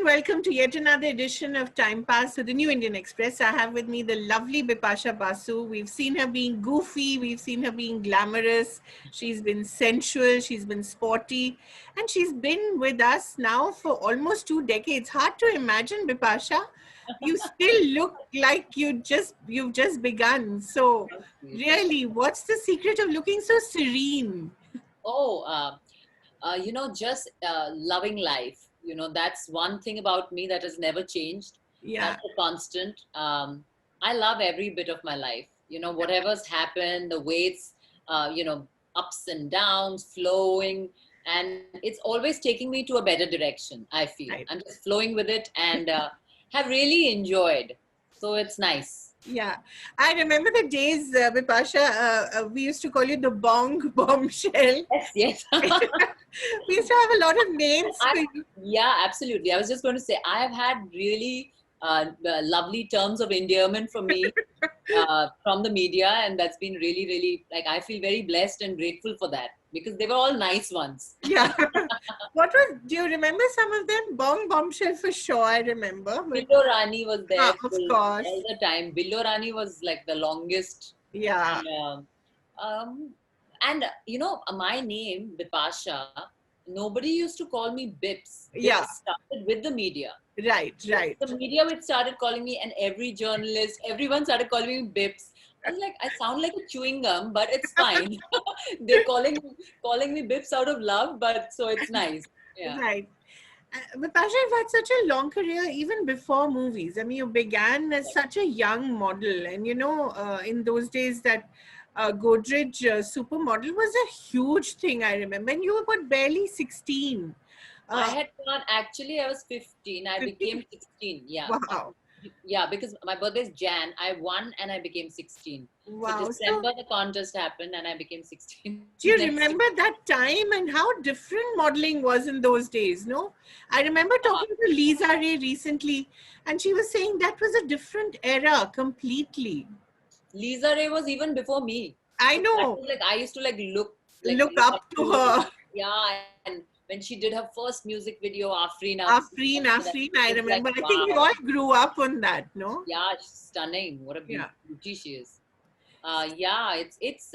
welcome to yet another edition of Time Pass with the New Indian Express. I have with me the lovely Bipasha Basu. We've seen her being goofy, we've seen her being glamorous, she's been sensual, she's been sporty, and she's been with us now for almost 2 decades. Hard to imagine, Bipasha. You still look like you've just begun. So, really, what's the secret of looking so serene? Oh, just loving life. That's one thing about me that has never changed. Yeah, That's a constant. I love every bit of my life. Whatever's happened, the weights, ups and downs, flowing, and it's always taking me to a better direction. I feel right. I'm just flowing with it and have really enjoyed. So it's nice. Yeah, I remember the days, Bipasha, we used to call you the Bong Bombshell. Yes, yes. We used to have a lot of names I, for you. yeah, absolutely. I was just going to say, I have had really lovely terms of endearment from me from the media, and that's been really, really like I feel very blessed and grateful for that because they were all nice ones. Yeah. Do you remember some of them? Bong Bombshell for sure, I remember. But, Billo Rani was there of course. all the time. Billo Rani was like the longest. Yeah, And, my name, Bipasha, nobody used to call me Bips. yeah, Bips started with the media. right, right. The media which started calling me, and every journalist, everyone started calling me Bips. I was like, I sound like a chewing gum, but it's fine. They're calling me Bips out of love, but so it's nice. Yeah. Right. Bipasha, you've had such a long career even before movies. I mean, you began as such a young model, and in those days that Godrej supermodel was a huge thing. I remember, and you were but barely 16. I was 15. I 15? became 16. Yeah. Wow, Yeah, because my birthday is Jan. I won and I became 16. wow. So December the contest happened and I became 16. Do you Next remember that time and how different modeling was in those days? No, I remember talking to Lisa Ray recently, and she was saying that was a different era completely. Lisa Ray was even before me. I That know. was like I used to Look up to her. Yeah, and when she did her first music video, Afreen, Afreen, I it's like remember. I think we wow, all grew up on that, no? yeah, she's stunning. What a Yeah. beauty she is. Yeah, it's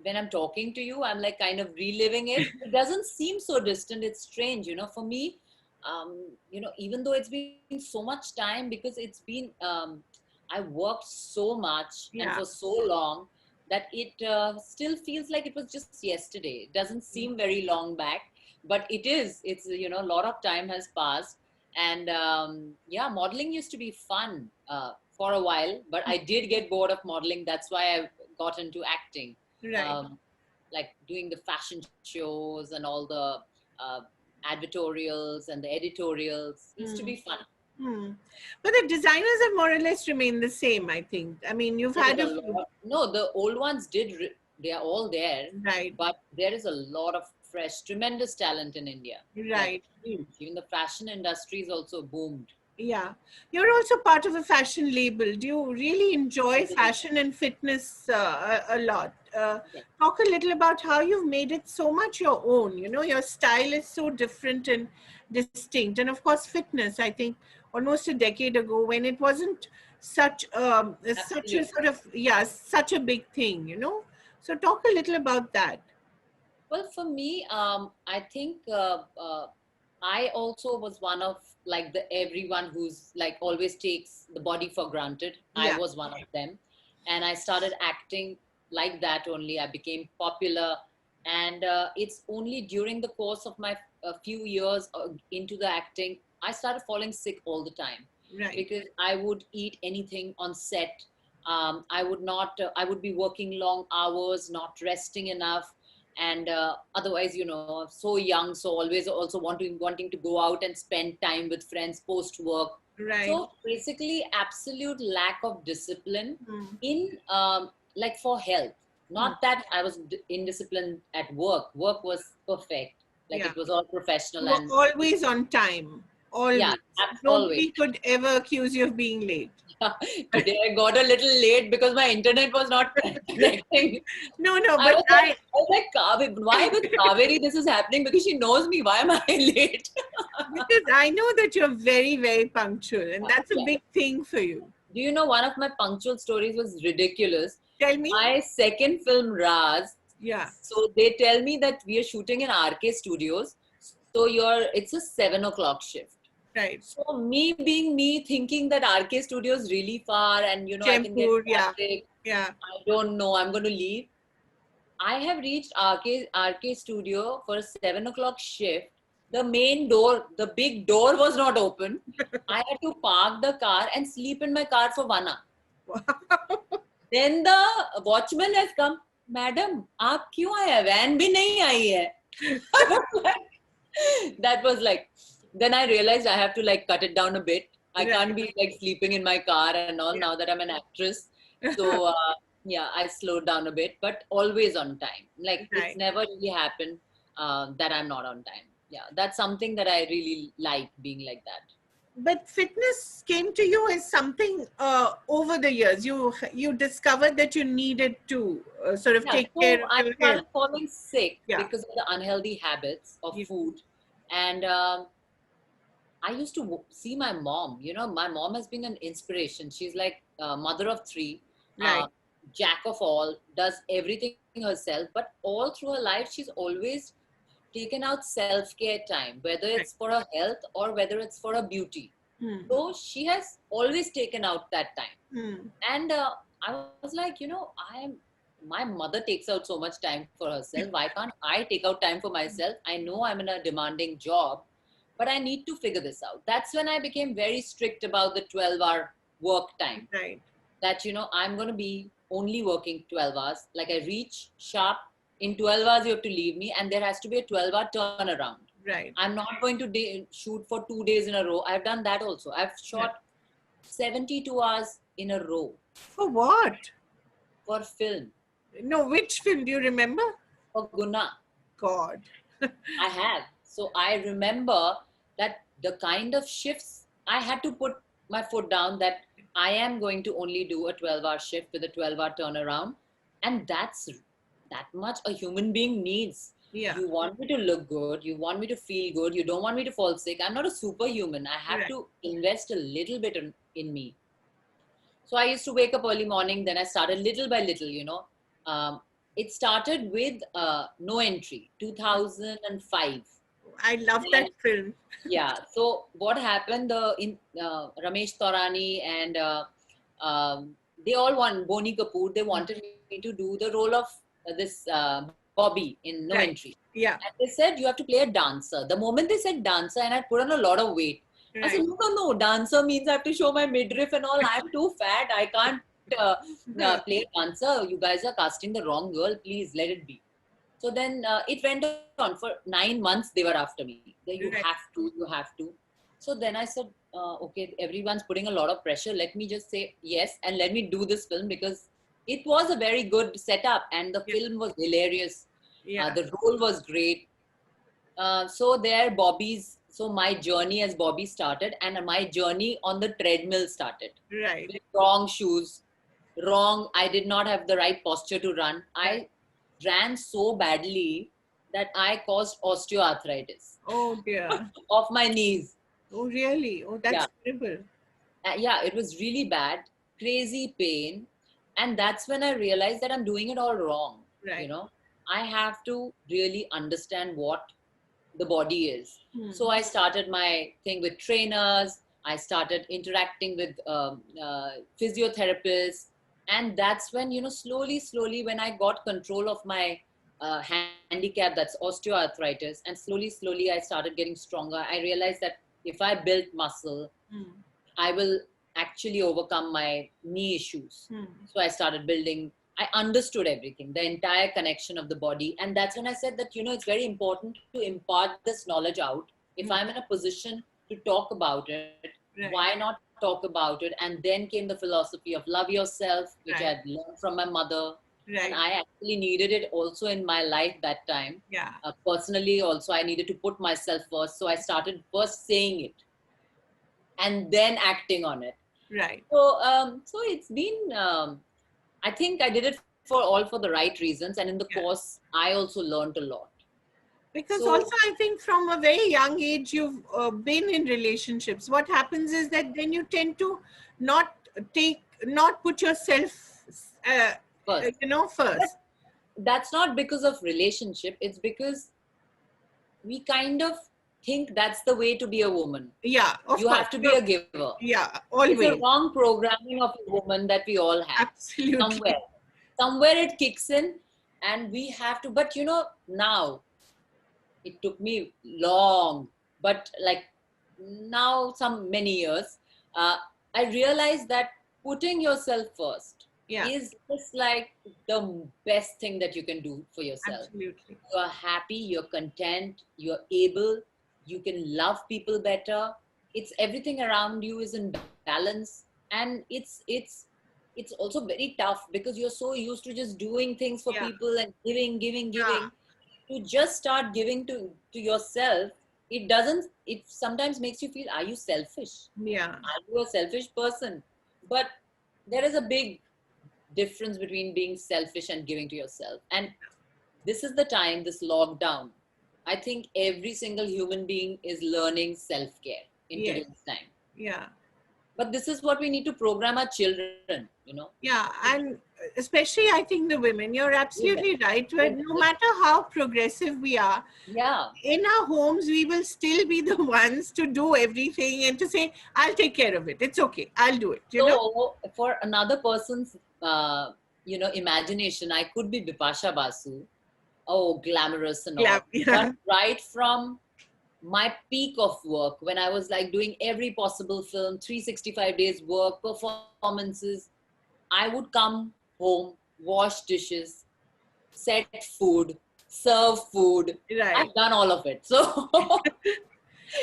when I'm talking to you, I'm like kind of reliving it. It doesn't seem so distant. It's strange, for me. Even though it's been so much time because it's been I worked so much and Yeah. for so long that it still feels like it was just yesterday. It doesn't seem very long back, but it is. It's a lot of time has passed, and yeah, modeling used to be fun for a while, but I did get bored of modeling. That's why I got into acting, Right. like doing the fashion shows and all the uh, advertorials and the editorials. Used to Hmm. be fun. Hmm. But the designers have more or less remained the same, I think. I mean, you've There is had a a few. lot. No, the old ones they are all there, Right, but there is a lot of fresh, tremendous talent in India. Like right. huge. Even the fashion industry is also boomed. Yeah. You're also part of a fashion label. Do you really enjoy fashion and fitness a lot? Yes. Talk a little about how you've made it so much your own. Your style is so different and distinct. And of course, fitness, I think almost a decade ago when it wasn't such a Absolutely. sort of, yeah, such a big thing. So talk a little about that. Well, for me, I think I also was one of like the everyone who's like always takes the body for granted. I Yeah. was one of them, and I started acting like that only. I became popular, and it's only during the course of my few years into the acting, I started falling sick all the time Right. because I would eat anything on set. I would not. I would be working long hours, not resting enough, and otherwise, so young, so always also wanting to go out and spend time with friends post work. Right. So basically, absolute lack of discipline Hmm. in like for health. Hmm. Not that I was indisciplined at work. Work was perfect, like Yeah. it was all professional You were and always on time. yeah, Always. always. Nobody could ever accuse you of being late. Today I got a little late because my internet was not connecting. No, no, I but was like, Kaveri, why with Kaveri this is happening? Because she knows me. Why am I late? Because I know that you're very, very punctual, and that's a Yeah. big thing for you. Do you know one of my punctual stories was ridiculous? Tell me. My second film, Raz. Yeah. So they tell me that we are shooting in RK Studios. So it's a 7 o'clock shift. Right. So me being me, thinking that RK Studio is really far and I can get Jaipur. Yeah. traffic. Yeah. I don't know. I'm going to leave. I have reached RK Studio for a 7 o'clock shift. The main door, the big door was not open. I had to park the car and sleep in my car for 1 hour. Wow. Then the watchman has come. Madam, आप क्यों आए? Van भी नहीं आई है. I was like, that was like, then I realized I have to like cut it down a bit. I can't be like sleeping in my car and all now that I'm an actress. So yeah, I slowed down a bit, but always on time. Like Right. it's never really happened that I'm not on time. Yeah, that's something that I really like, being like that. But fitness came to you as something over the years. You discovered that you needed to sort of Yeah, take so care of I your started health. falling sick Yeah. because of the unhealthy habits of Yeah. food. And I used to see my mom. My mom has been an inspiration. She's like mother of three, Right. jack of all, does everything herself. But all through her life, she's always taken out self-care time, whether it's for her health or whether it's for her beauty. Hmm. So she has always taken out that time. Hmm. And I was like, my mother takes out so much time for herself. Why can't I take out time for myself? I know I'm in a demanding job, but I need to figure this out. That's when I became very strict about the 12-hour work time. Right. That, I'm going to be only working 12 hours. Like I reach sharp, in 12 hours, you have to leave me, and there has to be a 12-hour turnaround. Right. I'm not going to shoot for 2 days in a row. I've done that also. I've shot 72 hours in a row For what? for film. No, which film do you remember? For Guna, God. I have. So I remember that the kind of shifts I had to put my foot down, that I am going to only do a 12-hour shift with a 12-hour turnaround. And that's that much a human being needs. Yeah. You want me to look good. You want me to feel good. You don't want me to fall sick. I'm not a superhuman. I have Right. to invest a little bit in me. So I used to wake up early morning. Then I started little by little, it started with No Entry, 2005. I love that film. Yeah. So what happened? Ramesh Taurani and they all want Boni Kapoor. They wanted me to do the role of this Bobby in No Right. Entry. Yeah. And they said you have to play a dancer. The moment they said dancer, and I put on a lot of weight. I said, Right. no, dancer means I have to show my midriff and all. I'm too fat. I can't play dancer. You guys are casting the wrong girl. Please let it be. So then it went on for 9 months. They were after me. You Right. have to. So then I said, okay, everyone's putting a lot of pressure. Let me just say yes and let me do this film, because it was a very good setup and the film was hilarious. Yeah. The role was great. So my journey as Bobby started, and my journey on the treadmill started. Right. With wrong shoes, I did not have the right posture to run. I ran so badly that I caused osteoarthritis Oh dear. of my knees. Oh really? Oh, that's terrible. Yeah, it was really bad, crazy pain. And that's when I realized that I'm doing it all wrong. Right. I have to really understand what the body is. So I started my thing with trainers. I started interacting with physiotherapists. And that's when, slowly, when I got control of my handicap, that's osteoarthritis, and slowly, I started getting stronger. I realized that if I build muscle, I will actually overcome my knee issues. So I started building. I understood everything, the entire connection of the body. And that's when I said that, it's very important to impart this knowledge out. If I'm in a position to talk about it, why not talk about it? And then came the philosophy of love yourself, which I had learned from my mother. And I actually needed it also in my life that time. Yeah. Personally, also, I needed to put myself first. So I started first saying it and then acting on it. Right. So it's been, I think I did it for the right reasons. And in the course, I also learned a lot. Because So also, I think from a very young age, you've been in relationships. What happens is that then you tend to not not put yourself, first, but first. that's not because of relationship. It's because we kind of think that's the way to be a woman. Yeah, of You course. have to be a giver. Yeah, It's a always. wrong programming of a woman that we all have. Absolutely. Somewhere it kicks in, and we have to. But now it took me long, but like now some many years, uh, I realized that putting yourself first Yeah, is just like the best thing that you can do for yourself. absolutely. You are happy, you're content, you're able, you can love people better. It's everything around you is in balance, and it's also very tough because you're so used to just doing things for Yeah, people and giving. yeah, To just start giving to yourself, it sometimes makes you feel, are you selfish? yeah, Are you a selfish person? But there is a big difference between being selfish and giving to yourself. And this is the time, this lockdown, I think every single human being is learning self-care in yes, today's time. yeah. But this is what we need to program our children. Yeah, and especially I think the women, you're Women, absolutely right. When women. no matter how progressive we are, Yeah. in our homes, we will still be the ones to do everything and to say, I'll take care of it. It's okay. I'll do it. So for another person's, imagination, I could be Bipasha Basu, oh, glamorous and Yeah, all. But yeah, right from my peak of work, when I was like doing every possible film, 365 days work, performances, I would come home, wash dishes, set food, serve food. right. I've done all of it. So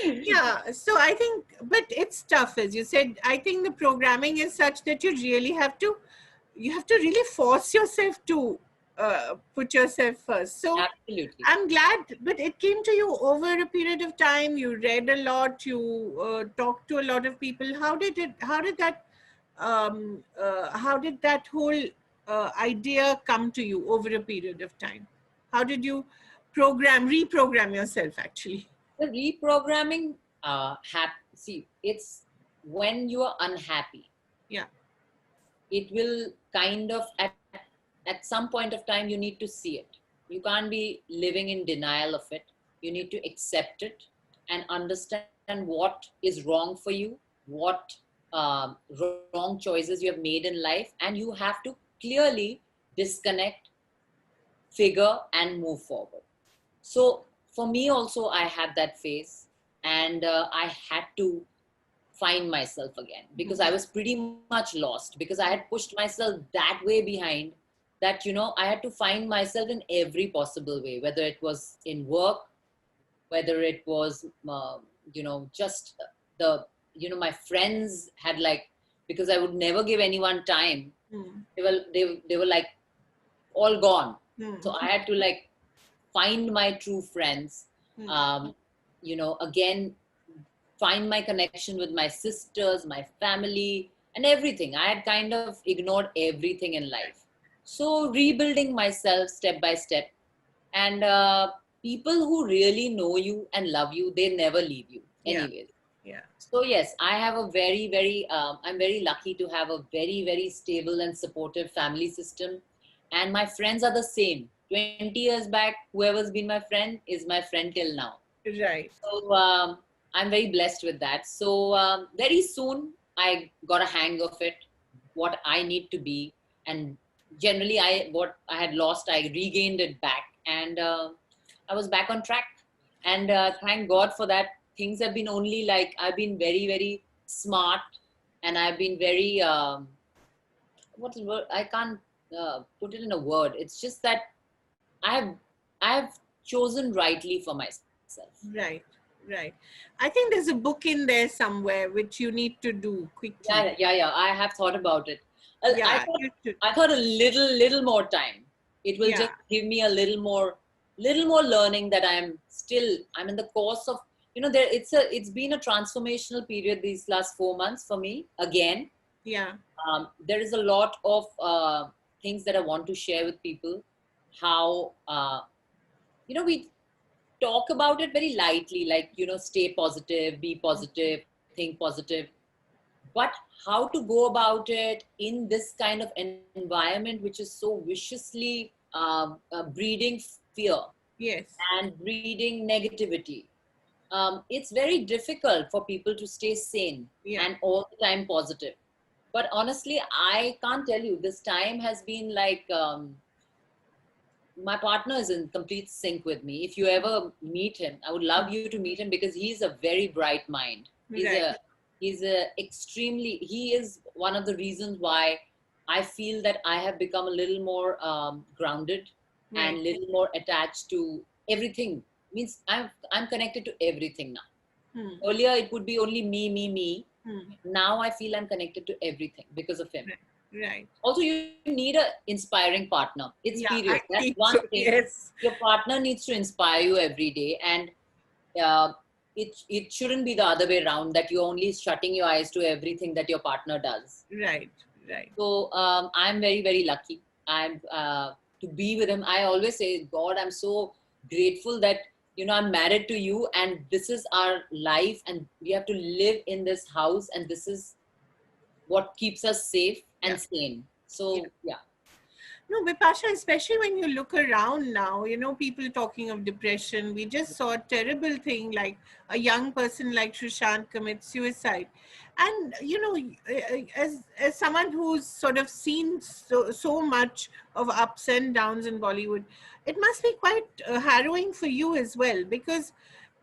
Yeah, so I think, but it's tough, as you said. I think the programming is such that you have to really force yourself to put yourself first. So absolutely. I'm glad, but it came to you over a period of time. You read a lot. You talked to a lot of people. How did it? How did that whole idea come to you over a period of time? How did you reprogram yourself? Actually, The reprogramming, see, it's when you are unhappy, yeah, it will kind of, at some point of time, you need to see it. You can't be living in denial of it. You need to accept it and understand what is wrong for you, what wrong choices you have made in life, and you have to clearly disconnect, figure, and move forward. So for me also, I had that phase, and I had to find myself again because I was pretty much lost, because I had pushed myself that way behind that I had to find myself in every possible way, whether it was in work, whether it was just the my friends had, like, because I would never give anyone time. mm, They were like all gone. So mm, I had to, like, find my true friends, mm, um, again, find my connection with my sisters, my family, and everything. I had kind of ignored everything in life. So rebuilding myself step by step. And people who really know you and love you, they never leave you yeah, anyways. yeah, So yes, I have a very, very, I'm very lucky to have a very, very stable and supportive family system. And my friends are the same. 20 years back, whoever's been my friend is my friend till now. right, So I'm very blessed with that. So very soon I got a hang of it, what I need to be, and generally what I had lost, I regained it back, and I was back on track. And thank God for that. Things have been only, like, I've been very, very smart, and I've been very what is word? I can't put it in a word. It's just that I have I have chosen rightly for myself. right, right. I think there's a book in there somewhere which you need to do quickly. Yeah. I have thought about it. I Yeah, thought you should. I thought a little more time. It will Yeah, just give me a little more learning, that I'm in the course of, there it's been a transformational period these last 4 months for me again. yeah, There is a lot of things that I want to share with people. How we talk about it very lightly, like, stay positive, be positive, think positive. But how to go about it in this kind of environment, which is so viciously breeding fear Yes. and breeding negativity, it's very difficult for people to stay sane Yeah. and all the time positive. But honestly, I can't tell you, this time has been like, my partner is in complete sync with me. If you ever meet him, I would love you to meet him, because he's a very bright mind. He's Right. a he's a extremely he is one of the reasons why I feel that I have become a little more grounded and Right. little more attached to everything. Means I'm connected to everything now. Hmm. Earlier it would be only me. Hmm. Now I feel I'm connected to everything because of him. Right. Right. Also, you need an inspiring partner. It's Yeah, I period. That's think one so. thing. Yes. Your partner needs to inspire you every day, and uh, it shouldn't be the other way around, that you're only shutting your eyes to everything that your partner does. Right. Right. So I'm very, very lucky. I'm to be with him. I always say, God, I'm so grateful that I'm married to you, and this is our life, and we have to live in this house, and this is what keeps us safe Yeah. and sane. Yeah. So yeah. No, Bipasha, especially when you look around now, people talking of depression. We just saw a terrible thing like a young person like Sushant commit suicide. And, as someone who's sort of seen so much of ups and downs in Bollywood, it must be quite harrowing for you as well. Because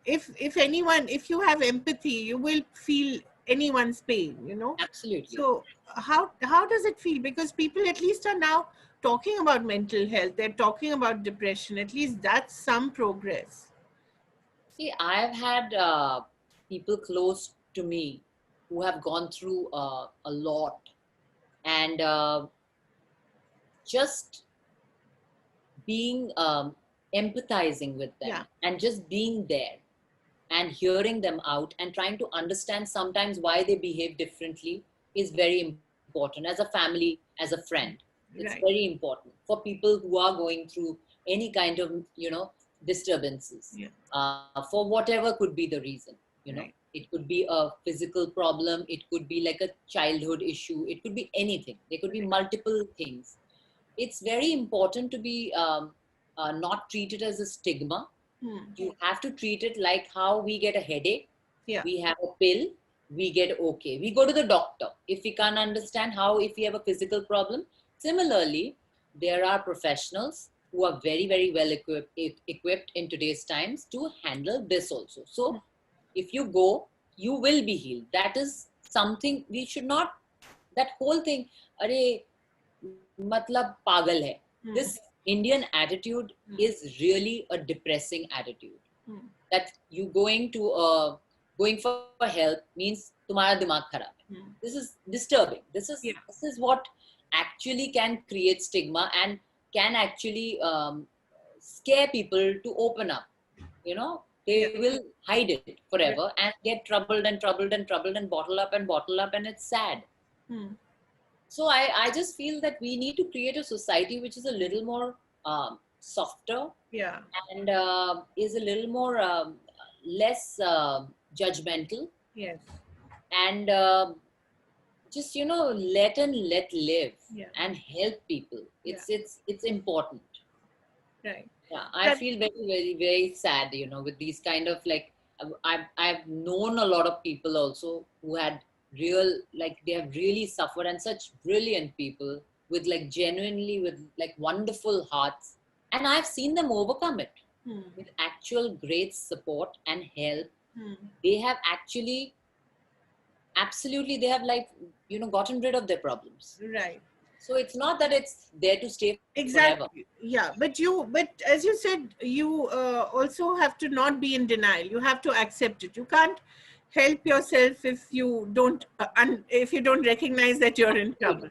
if you have empathy, you will feel anyone's pain. Absolutely. So how does it feel? Because people at least are now talking about mental health. They're talking about depression. At least that's some progress. See, I've had people close to me who have gone through a lot, and just being empathizing with Yeah. them and just being there and hearing them out and trying to understand sometimes why they behave differently is very important, as a family, as a friend. It's Right. very important for people who are going through any kind of disturbances, Yeah. for whatever could be the reason. Right. It could be a physical problem, it could be like a childhood issue, it could be anything, there could be multiple things. It's very important to be not treated as a stigma. Hmm. You have to treat it like how we get a headache. Yeah. We have a pill, we get okay. We go to the doctor. If we can't understand how, if we have a physical problem, similarly, there are professionals who are very, very well equipped in today's times to handle this also. So, if you go, you will be healed. That is something we should not, that whole thing, are matlab pagal hai. Hmm. This Indian attitude is really a depressing attitude. Hmm. That you going for help means tumhara dimag kharab hai. Hmm. This is disturbing. Yeah. This is what actually can create stigma and can actually scare people to open up. They Yeah. will hide it Right. forever and get troubled and troubled and troubled and bottle up, and it's sad. Hmm. So I just feel that we need to create a society which is a little more softer, Yeah. and is a little more less judgmental, Yes. and just let live Yeah. and help people. Yeah. It's important. Right. Yeah, I That, feel very, very, very sad, with these kind of like, I've known a lot of people also who had like they have really suffered, and such brilliant people with like genuinely with like wonderful hearts, and I've seen them overcome it hmm. with actual great support and help. Hmm. They have actually, absolutely, they have like, gotten rid of their problems. Right. So it's not that it's there to stay forever. Exactly. Yeah. But as you said, you also have to not be in denial. You have to accept it. You can't help yourself if you don't recognize that you're in trouble.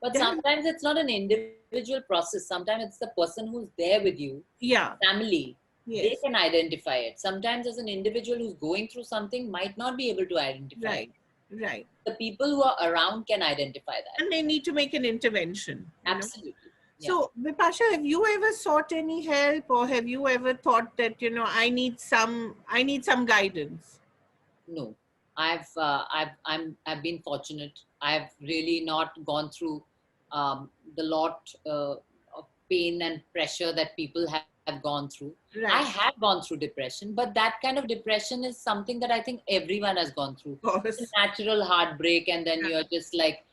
But Then, sometimes it's not an individual process. Sometimes it's the person who's there with you, yeah. family. They Yes. can identify it. Sometimes, as an individual who's going through something, might not be able to identify it. Right. Right. The people who are around can identify that. And they need to make an intervention. Absolutely. So, Vipasha, have you ever sought any help, or have you ever thought that, I need some guidance? No, I've been fortunate. I've really not gone through the lot of pain and pressure that people have gone through. I Right. have gone through depression, but that kind of depression is something that I think everyone has gone through. Of It's course. a natural heartbreak, and then Yeah. you're just like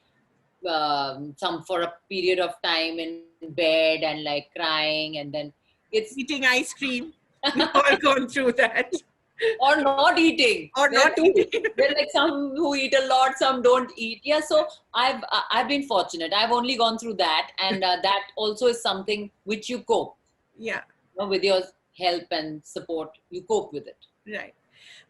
some for a period of time in bed and like crying, and then it's Eating ice cream. We've all gone through that. or not eating. Or There are not two. eating. There are like some who eat a lot, some don't eat. Yeah, so I've been fortunate. I've only gone through that, and that also is something which you cope, Yeah. with your help and support. You cope with it. Right.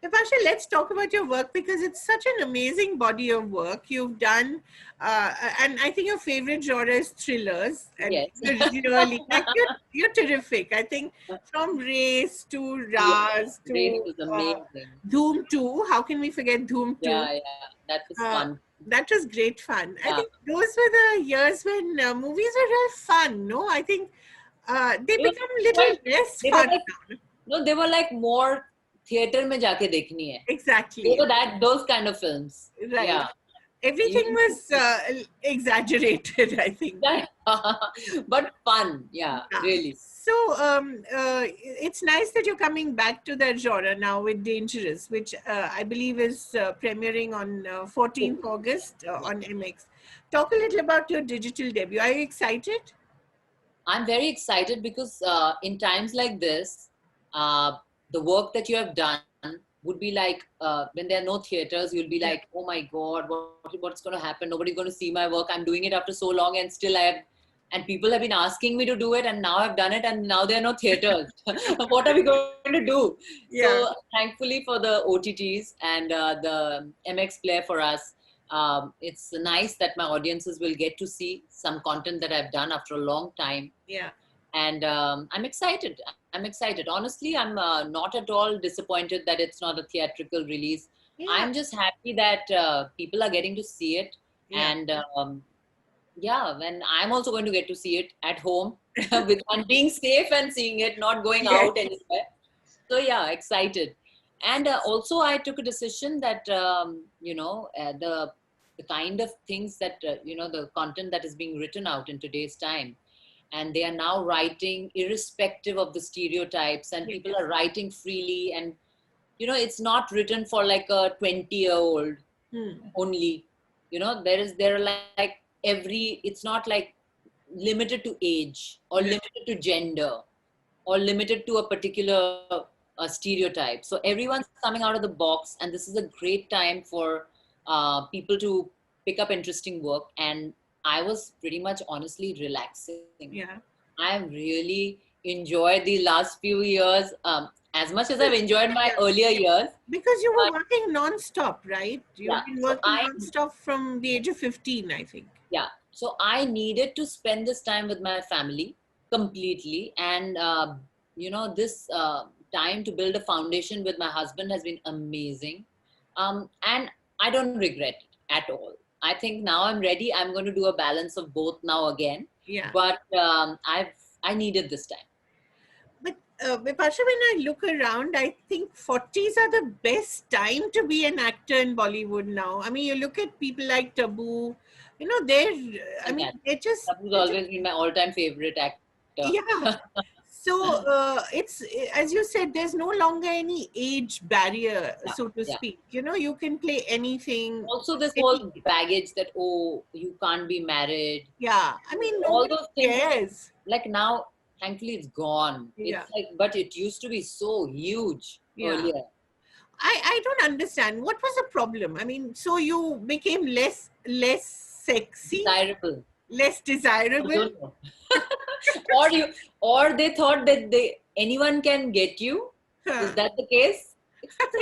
Vipasha, let's talk about your work because it's such an amazing body of work you've done. And I think your favorite genre is thrillers. And Yes. you're really, like, you're terrific. I think from Race to Yeah, Raz race to was amazing. Dhoom 2. How can we forget Dhoom 2? Yeah, that was Uh, fun. that was great fun. I Yeah, think those were the years when movies were real fun, no? I think they it was become a little quite. less They were fun like now. no, they were like more theater में जाके देखनी है. They Exactly. were those kind of films. Right. Yeah. You Everything used to was exaggerated, I think. yeah. But fun. Yeah, Yeah. really. So it's nice that you're coming back to that genre now with Dangerous, which I believe is premiering on 14th August on MX. Talk a little about your digital debut. Are you excited? I'm very excited because in times like this, uh, the work that you have done would be like when there are no theaters, you'll be Yeah. like, oh my God, what's going to happen? Nobody's going to see my work. I'm doing it after so long, and still and people have been asking me to do it, and now I've done it, and now there are no theaters. What are we going to do? Yeah. So thankfully for the OTTs and the MX Player for us, it's nice that my audiences will get to see some content that I've done after a long time, Yeah. and I'm excited. I'm excited. Honestly, I'm not at all disappointed that it's not a theatrical release. Yeah. I'm just happy that people are getting to see it, Yeah. and yeah, and I'm also going to get to see it at home with and being safe and seeing it, not going Yes. out anywhere. So yeah, excited. And also, I took a decision that the kind of things that the content that is being written out in today's time, and they are now writing irrespective of the stereotypes, and people Yes. are writing freely, and it's not written for like a 20-year-old Hmm. only. There are like every. It's not like limited to age or Right. limited to gender or limited to a particular stereotype. So everyone's coming out of the box, and this is a great time for people to pick up interesting work. And I was pretty much honestly relaxing. Yeah. I have really enjoyed the last few years as much as I've enjoyed my Yeah. earlier years. Because you were But working non-stop, right? yeah, You've been so working non-stop from the age of 15, I think. so I needed to spend this time with my family completely, and this time to build a foundation with my husband has been amazing, and I don't regret it at all. I think now I'm ready. I'm going to do a balance of both now again, Yeah. but I needed this time. But Vipasha, when I look around, I think 40s are the best time to be an actor in Bollywood now. I mean, you look at people like Tabu, I mean, Fantastic. Tabu's they're just always been my all-time favorite actor. yeah. So it's as you said, there's no longer any age barrier, Yeah, so to yeah. speak. You can play anything. Also, this Any, whole baggage that, oh, you can't be married, yeah. I mean, all nobody those things, cares. like now, thankfully, it's gone. Yeah. It's like, but it used to be so huge Yeah. earlier. I don't understand what was the problem. I mean, so you became less sexy, Desirable. less I desirable. don't know. or they thought that anyone can get you. Is that the case?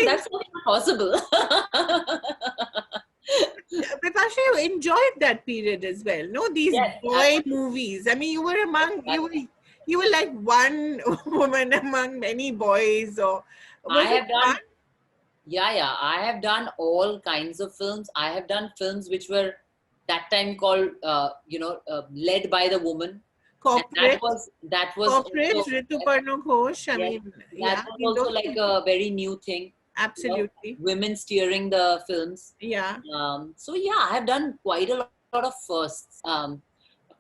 That's not possible. Vipasha, you enjoyed that period as well. No, these Yes, boy movies. I mean, you were like one woman among many boys, or I was it have fun? done, yeah. I have done all kinds of films. I have done films which were that time called, led by the woman. And that Corporate, was that was corporate, also Rituparna Ghosh. I yes, mean, that yeah, was in also those like people. a very new thing, Absolutely. women steering the films. Yeah. So yeah, I have done quite a lot of firsts.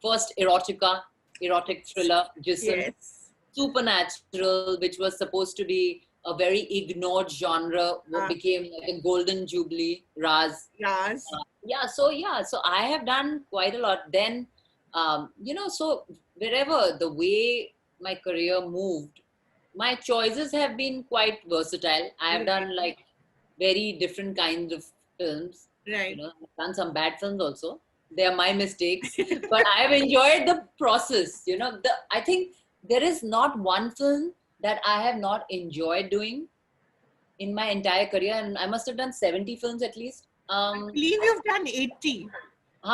First erotic thriller, Jism. Yes. Supernatural, which was supposed to be a very ignored genre, Uh, became like a golden jubilee. Raz. yes. So I have done quite a lot. Then, so wherever the way my career moved, my choices have been quite versatile. I have Right. done like very different kinds of films. Right. I've done some bad films also. They are my mistakes, but I have enjoyed the process. I think there is not one film that I have not enjoyed doing in my entire career, and I must have done 70 films at least. I believe you've done 80.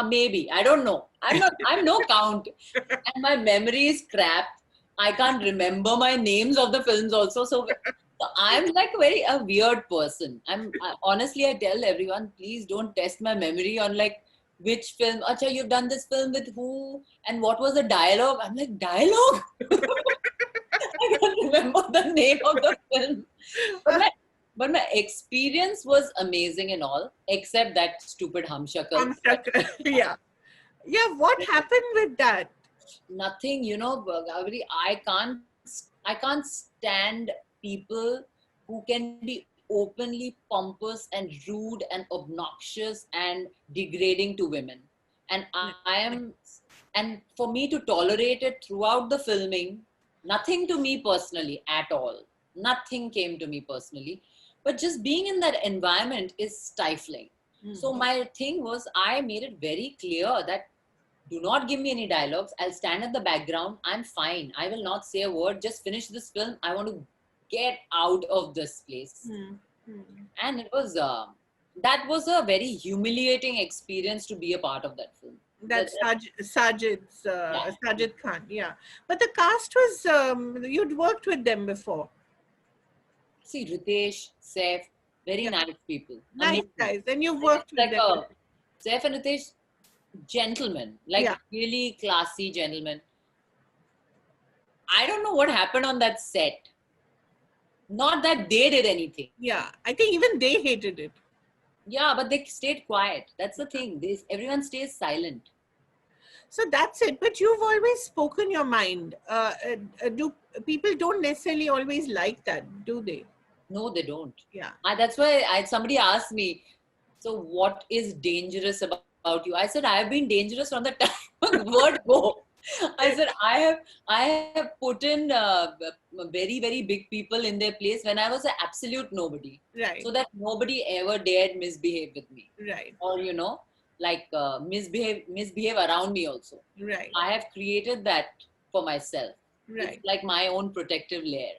Maybe I don't know. I'm no count, and my memory is crap. I can't remember my names of the films also. So I'm like very a weird person. Honestly, I tell everyone, please don't test my memory on like which film. Acha, you've done this film with who, and what was the dialogue? I'm like, dialogue. I can't remember the name of the film. But my but my experience was amazing and all, except that stupid Humshakal. I'm stuck. Yeah. Yeah. What happened with that? Nothing, Gayatri, I can't stand people who can be openly pompous and rude and obnoxious and degrading to women. And I am, and for me to tolerate it throughout the filming, nothing to me personally at all. Nothing came to me personally, but just being in that environment is stifling. So my thing was, I made it very clear that do not give me any dialogues. I'll stand at the background. I'm fine. I will not say a word. Just finish this film. I want to get out of this place. Hmm. Hmm. And that was a very humiliating experience to be a part of that film. That's Yeah. Sajid Khan. Yeah. But the cast was, you'd worked with them before. See, Ritesh, Saif, very Yeah. nice people. Nice Amazing. guys. And you've Like, worked it's with like them. a Saif and Ritesh, gentlemen, like Yeah. really classy gentlemen. I don't know what happened on that set. Not that they did anything. Yeah. I think even they hated it. Yeah, but they stayed quiet. That's the thing. Everyone stays silent. So that's it. But you've always spoken your mind. Do people don't necessarily always like that, do they? No, they don't. Yeah. That's why somebody asked me, so what is dangerous about you? I said, I have been dangerous from the time word go. I said, I have put in very, very big people in their place when I was an absolute nobody. Right. So that nobody ever dared misbehave with me. Right. Or, misbehave around me also. Right. I have created that for myself. Right. It's like my own protective layer.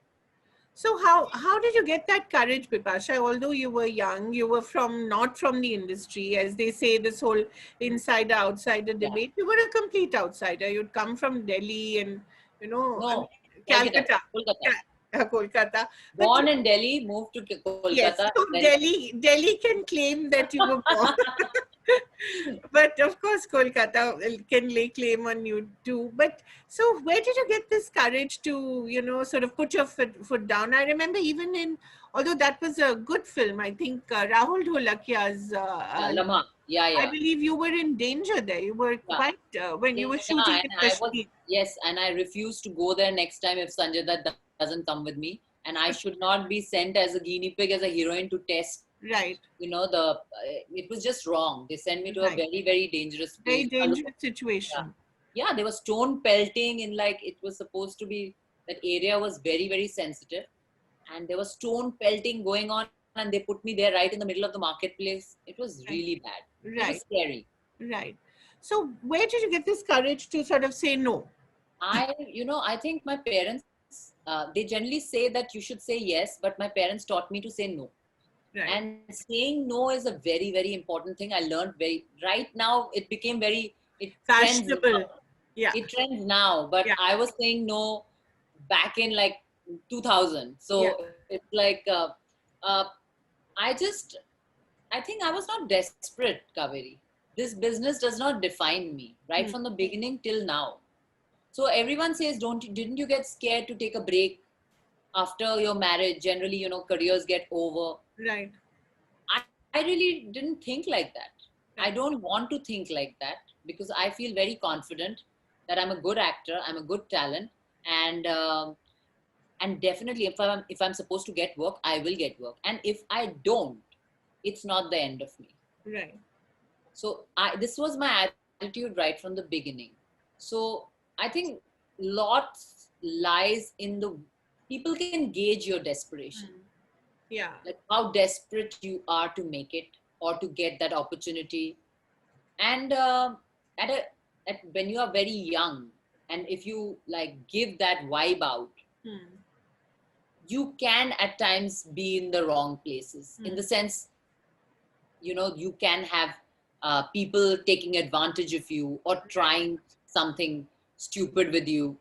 So how did you get that courage, Bipasha? Although you were young, you were not from the industry, as they say, this whole insider outsider debate. You were a complete outsider. You'd come from Delhi and I mean, No, Calcutta, Kolkata. Kolkata. But Born in Delhi, moved to yes, Kolkata. so Delhi can claim that you were born. But of course, Kolkata can lay claim on you too. But so, where did you get this courage to, sort of put your foot down? I remember even although that was a good film, I think Rahul Dholakia's, Lamha. Yeah, I yeah. believe you were in danger there. You were Yeah. quite, when you were shooting And in I was, Kashmir. yes, and I refuse to go there next time if Sanjay Dutt doesn't come with me. And I should not be sent as a guinea pig, as a heroine to test. Right. It was just wrong. They sent me to a Right. very, very dangerous Very place. dangerous situation. Yeah, there was stone pelting in, like, it was supposed to be, that area was very, very sensitive. And there was stone pelting going on, and they put me there right in the middle of the marketplace. It was really bad. It was Right. scary. Right. So, where did you get this courage to sort of say no? I think my parents, they generally say that you should say yes, but my parents taught me to say no. Right. And saying no is a very, very important thing. I learned right now, it became it trends Fashionable. now. Yeah. It trends now, but Yeah. I was saying no back in like 2000. So it's like, I think I was not desperate, Kaveri. This business does not define me right from the beginning till now. So everyone says, didn't you get scared to take a break after your marriage? Generally, you know, careers get over. Right. I, I really didn't think like that. I Right. don't want to think like that because I feel very confident that I'm a good actor, I'm a good talent, and definitely if I'm supposed to get work, I will get work, and if I don't, it's not the end of me. Right. So this was my attitude right from the beginning. So I think lots lies in the people can gauge your desperation, Yeah. like how desperate you are to make it or to get that opportunity. And at a when you are very young, and if you like give that vibe out, Hmm. you can at times be in the wrong places. In the sense, you know, you can have people taking advantage of you or trying something stupid with you.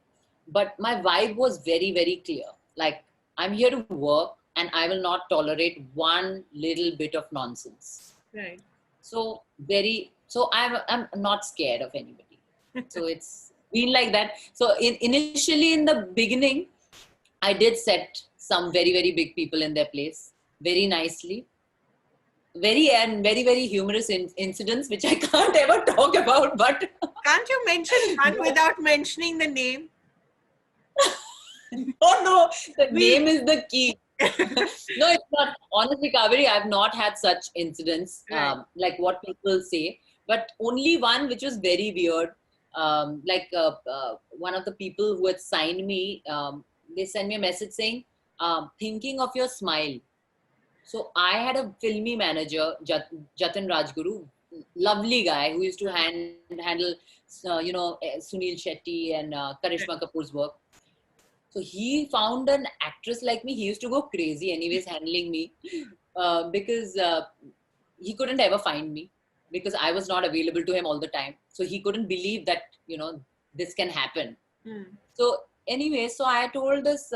But my vibe was very very clear, like, I'm here to work and I will not tolerate one little bit of nonsense. Right. So I'm not scared of anybody. So it's been like that. So initially in the beginning, I did set some very very big people in their place very nicely, very humorous incidents which I can't ever talk about. But Can't you mention one without mentioning the name? no, the We. name is the key. No, it's not. Honestly, Kaveri, I've not had such incidents Right. like what people say, but only one which was very weird. One of the people who had signed me, they sent me a message saying, thinking of your smile. So I had a filmy manager, Jatin Rajguru, lovely guy who used to handle, Sunil Shetty and Karishma Kapoor's work. So he found an actress like me. He used to go crazy, anyways, handling me because he couldn't ever find me because I was not available to him all the time. So he couldn't believe that, you know, this can happen. Hmm. So anyway, so I told this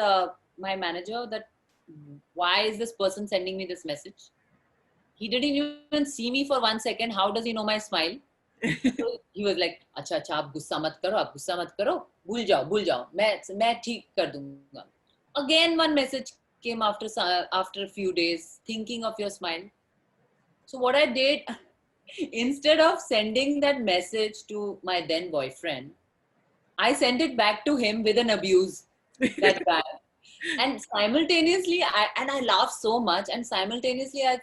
my manager that why is this person sending me this message? He didn't even see me for 1 second. How does he know my smile? So he was like, अच्छा अच्छा आप गुस्सा मत करो भूल जाओ मैं ठीक कर दूंगा. Again one message came after a few days, thinking of your smile. So what I did, instead of sending that message to my then boyfriend, I sent it back to him with an abuse, that guy. And simultaneously, I laughed so much. And simultaneously, I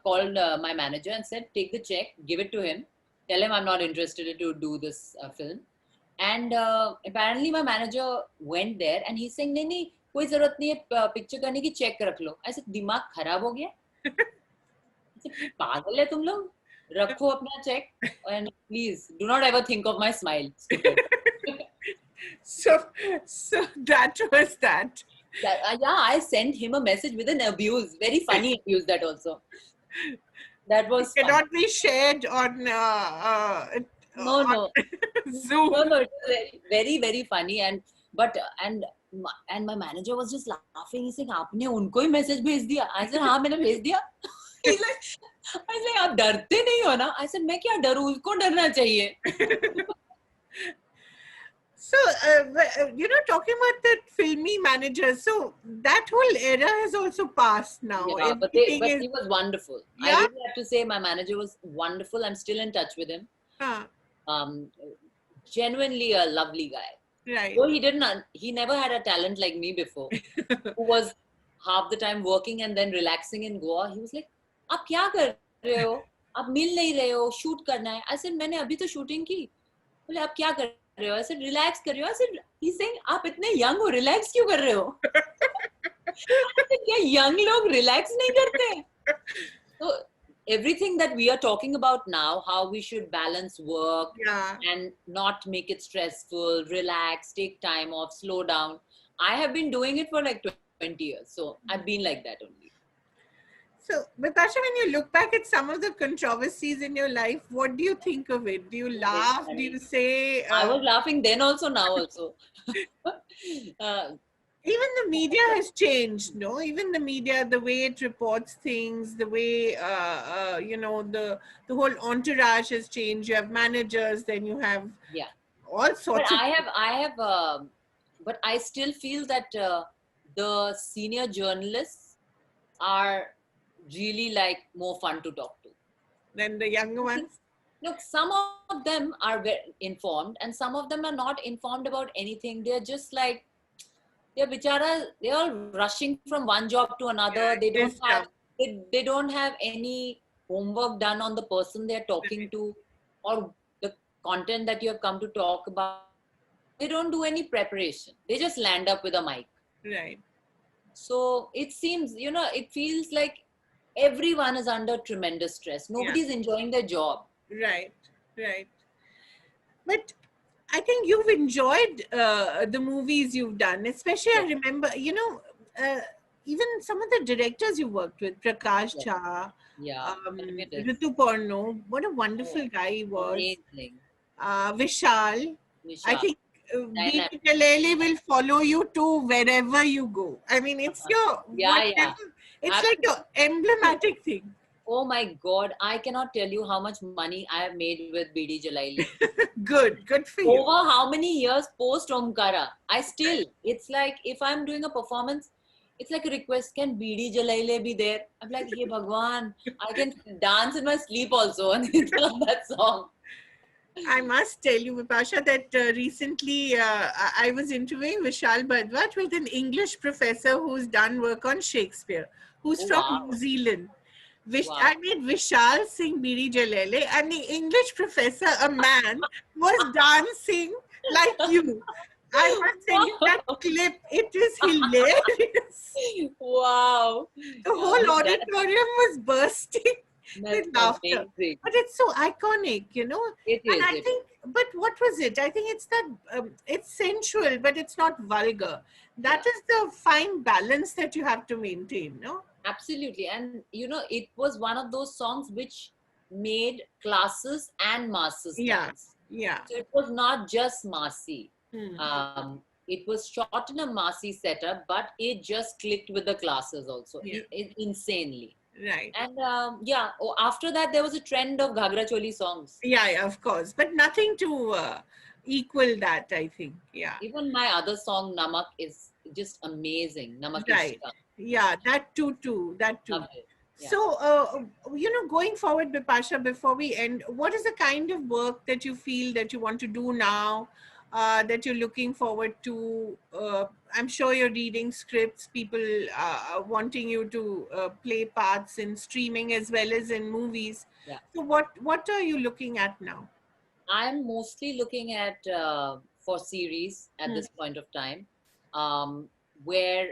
called my manager and said, take the check, give it to him, tell him I'm not interested to do this film. And apparently, my manager went there and he's saying, नहीं कोई जरूरत नहीं है picture करने की, check रख लो. ऐसे दिमाग खराब हो गया. ऐसे पागल है तुम लोग, रखो अपना check and please do not ever think of my smile, stupid. So that was that. Yeah, I sent him a message with an abuse, very funny abuse that also. That was fun. Cannot be shared on No, on no, Zoom. no, it was very funny. And but and my manager was just laughing. He's saying, आपने उनको ही message भेज दिया? I said, हाँ मैंने भेज दिया. He's like, I was like, आप डरते नहीं हो ना? I said, मैं क्या डरूं? उसको डरना चाहिए. So, talking about that filmy manager, so that whole era has also passed now. Yeah, but Everything he was wonderful. I Yeah? really have to say, my manager was wonderful. I'm still in touch with him. Huh, Genuinely a lovely guy. right. Though he never had a talent like me before, who was half the time working and then relaxing in Goa. He was like, आप क्या कर रहे हो? आप मिल नहीं रहे हो, shoot करना है. I said, मैंने अभी तो shooting की. बोले आप क्या कर रहे हो? I said, relax कर रहे हो. I said, he's saying, आप इतने young हो, relax क्यों कर रहे हो? I said, क्या young लोग relax नहीं करते? So everything that we are talking about now, how we should balance work Yeah. and not make it stressful, relax, take time off, slow down. I have been doing it for like 20 years. So I've been like that only. So, Bipasha, when you look back at some of the controversies in your life, what do you think of it? Do you laugh? Do you say? I was laughing then also, now also. Even the media has changed, no? Even the media, the way it reports things, the way the whole entourage has changed. You have managers, then you have Yeah. all But sorts of. but I still feel that the senior journalists are really like more fun to talk to. Then the younger Because, ones. look, some of them are very informed, and some of them are not informed about anything. They're just like they're bichara. They're all rushing from one job to another. Yeah, it is tough. They don't have any homework done on the person they're talking to, or the content that you have come to talk about. They don't do any preparation. They just land up with a mic. Right. So it seems, it feels like everyone is under tremendous stress. Yeah. Nobody's enjoying their job. Right. Right. But I think you've enjoyed the movies you've done, especially I Yes, remember, uh, even some of the directors you worked with, Prakash yes, Jha, yeah. Tremendous. Ritu Porno, what a Oh, wonderful guy he was. amazing. Vishal, I Vishal, think dynamic. B.T. Jalele will follow you to wherever you go. I mean, it's your Yeah, yeah. whatever, it's like Absolutely. your emblematic thing. Oh my God, I cannot tell you how much money I have made with BD Jalaili. Good for you. Over how many years post Omkara? It's like if I'm doing a performance, it's like a request, can BD Jalaile be there? I'm like, hey Bhagwan, I can dance in my sleep also on that song. I must tell you, Vipasha, that recently I was interviewing Vishal Bhardwaj with an English professor who's done work on Shakespeare, who's Oh from wow, New Zealand. wow. I made Vishal sing Biri Jalele, and the English professor, a man, was dancing like you. I must tell you that clip, it is hilarious. Wow. The whole auditorium was bursting with That's laughter. amazing. But it's so iconic, It And is, I it is. think, but what was it? I think it's that it's sensual, but it's not vulgar. Yeah. That is the fine balance that you have to maintain, no? Absolutely. And it was one of those songs which made classes and masses Yeah, dance. yeah. So it was not just massy. Hmm. It was shot in a massy setup, but it just clicked with the classes also Yeah, insanely. right. And after that, there was a trend of Ghagra Choli songs. Yeah, of course. But nothing to equal that, I think. Yeah, Even my other song, Namak, is just amazing. Namak right. Ishqa. Yeah, that too, that too. Love it. Yeah. So, going forward, Bipasha, before we end, what is the kind of work that you feel that you want to do now, that you're looking forward to? I'm sure you're reading scripts, people are wanting you to play parts in streaming as well as in movies. Yeah. So, what are you looking at now? I'm mostly looking at for series at Hmm. this point of time, um, where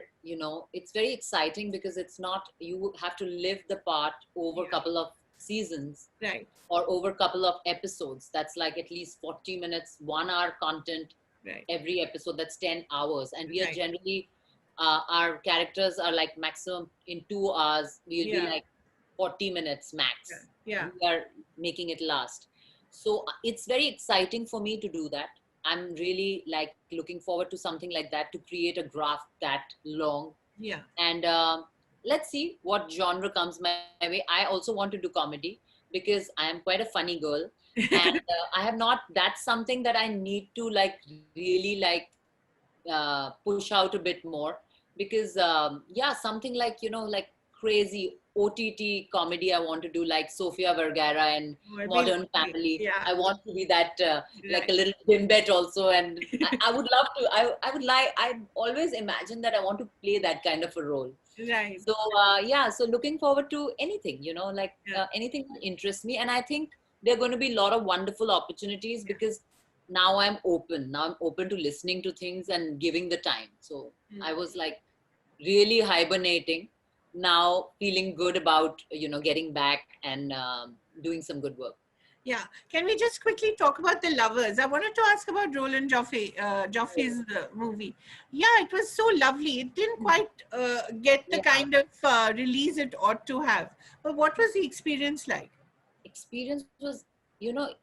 it's very exciting because it's not you have to live the part over a Yeah, couple of seasons right, or over a couple of episodes. That's like at least 40 minutes, 1 hour content right, every episode. That's 10 hours, and we are right. generally our characters are like maximum in 2 hours. We'll be Yeah, like 40 minutes yeah, max. yeah, We are making it last. So it's very exciting for me to do that. I'm really like looking forward to something like that, to create a graft that long. yeah. And let's see what genre comes my way. I also want to do comedy because I am quite a funny girl, and I have not. That's something that I need to like really like push out a bit more, because yeah, something like like crazy OTT comedy I want to do, like Sofia Vergara and Oh, it'd be Modern lovely. Family. Yeah, I want to be that like right. a little bimbet also, and I would love to. I would like. I always imagine that I want to play that kind of a role. Right. So yeah, so looking forward to anything, like Yeah, anything that interests me. And I think there are going to be a lot of wonderful opportunities, yeah. because now I'm open to listening to things and giving the time. So I Hmm. was like really hibernating, now feeling good about getting back and doing some good work. Yeah. Can we just quickly talk about The Lovers? I wanted to ask about Roland Joffe's movie. Yeah, it was so lovely. It didn't quite get the Yeah, kind of release it ought to have. But what was the experience like? experience was,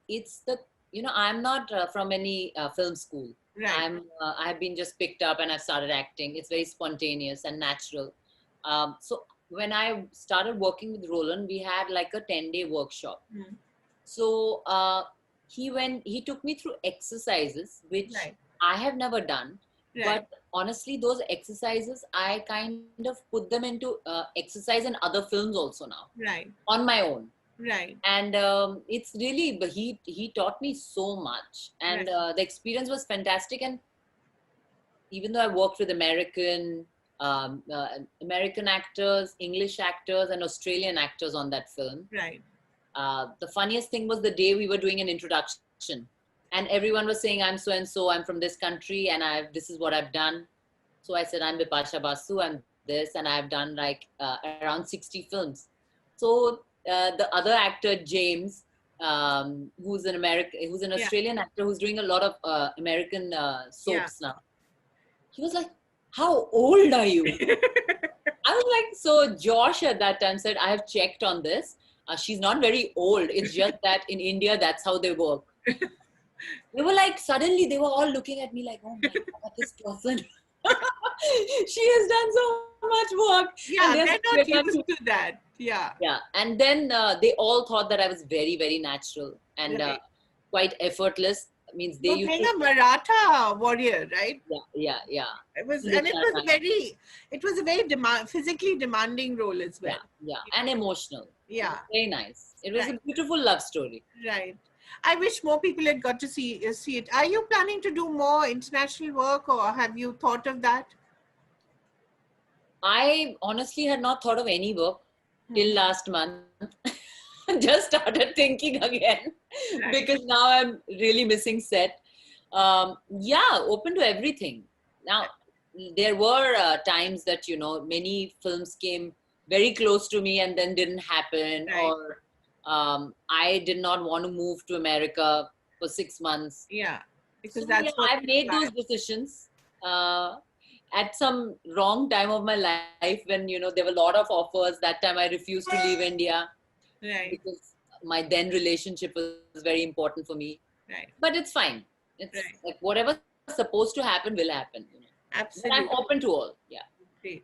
it's the, I'm not from any film school. Right. I have been just picked up and I've started acting. It's very spontaneous and natural. So when I started working with Roland, we had like a 10-day workshop. Mm. So he took me through exercises which Right. I have never done. Right. But honestly, those exercises, I kind of put them into exercise in other films also now Right. on my own. Right. And it's really, but he taught me so much, and Right. the experience was fantastic. And even though I worked with American actors, English actors, and Australian actors on that film, Right. the funniest thing was the day we were doing an introduction, and everyone was saying, "I'm so and so. I'm from this country, and this is what I've done." So I said, "I'm Bipasha Basu. I'm this, and I've done like around 60 films." So the other actor, James, who's an Yeah. Australian actor who's doing a lot of American Yeah. soaps now, he was like, "How old are you?" I was like, so Josh at that time said, "I have checked on this. She's not very old. It's just that in India, that's how they work." They were like, suddenly they were all looking at me like, "Oh my God, this person, she has done so much work." Yeah, And they're not used to that. Yeah. yeah. And then they all thought that I was very, very natural and Right. quite effortless. Means they You're used playing to, a Maratha warrior, right? yeah. It was, In the and China. it was a very physically demanding role as well. Yeah, and emotional. It Yeah. was very nice. It was Right. a beautiful love story. Right. I wish more people had got to see it. Are you planning to do more international work, or have you thought of that? I honestly had not thought of any work till Hmm. last month. Just started thinking again Right. because now I'm really missing set. Yeah, open to everything. Now, there were times that, many films came very close to me and then didn't happen, Right. or I did not want to move to America for 6 months. Yeah. So Because yeah, that's what I've made those required. decisions at some wrong time of my life when there were a lot of offers. That time I refused to leave India Right. because my then relationship was very important for me. Right. But it's fine. It's Right. like whatever's supposed to happen will happen. But I'm Absolutely. open to all. Yeah. Great.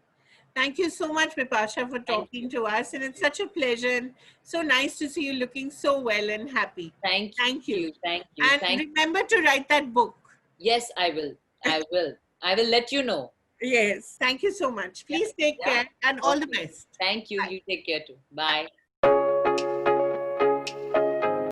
Thank you so much, Bipasha, for Thank you. talking to us. And it's such a pleasure and so nice to see you looking so well and happy. Thank Thank you. you. Thank you. And Thank. remember to write that book. Yes, I will. I will. I will let you know. Yes. Thank you so much. Please take Yeah. care and all the Okay. best. Thank you. Bye. You take care too. Bye.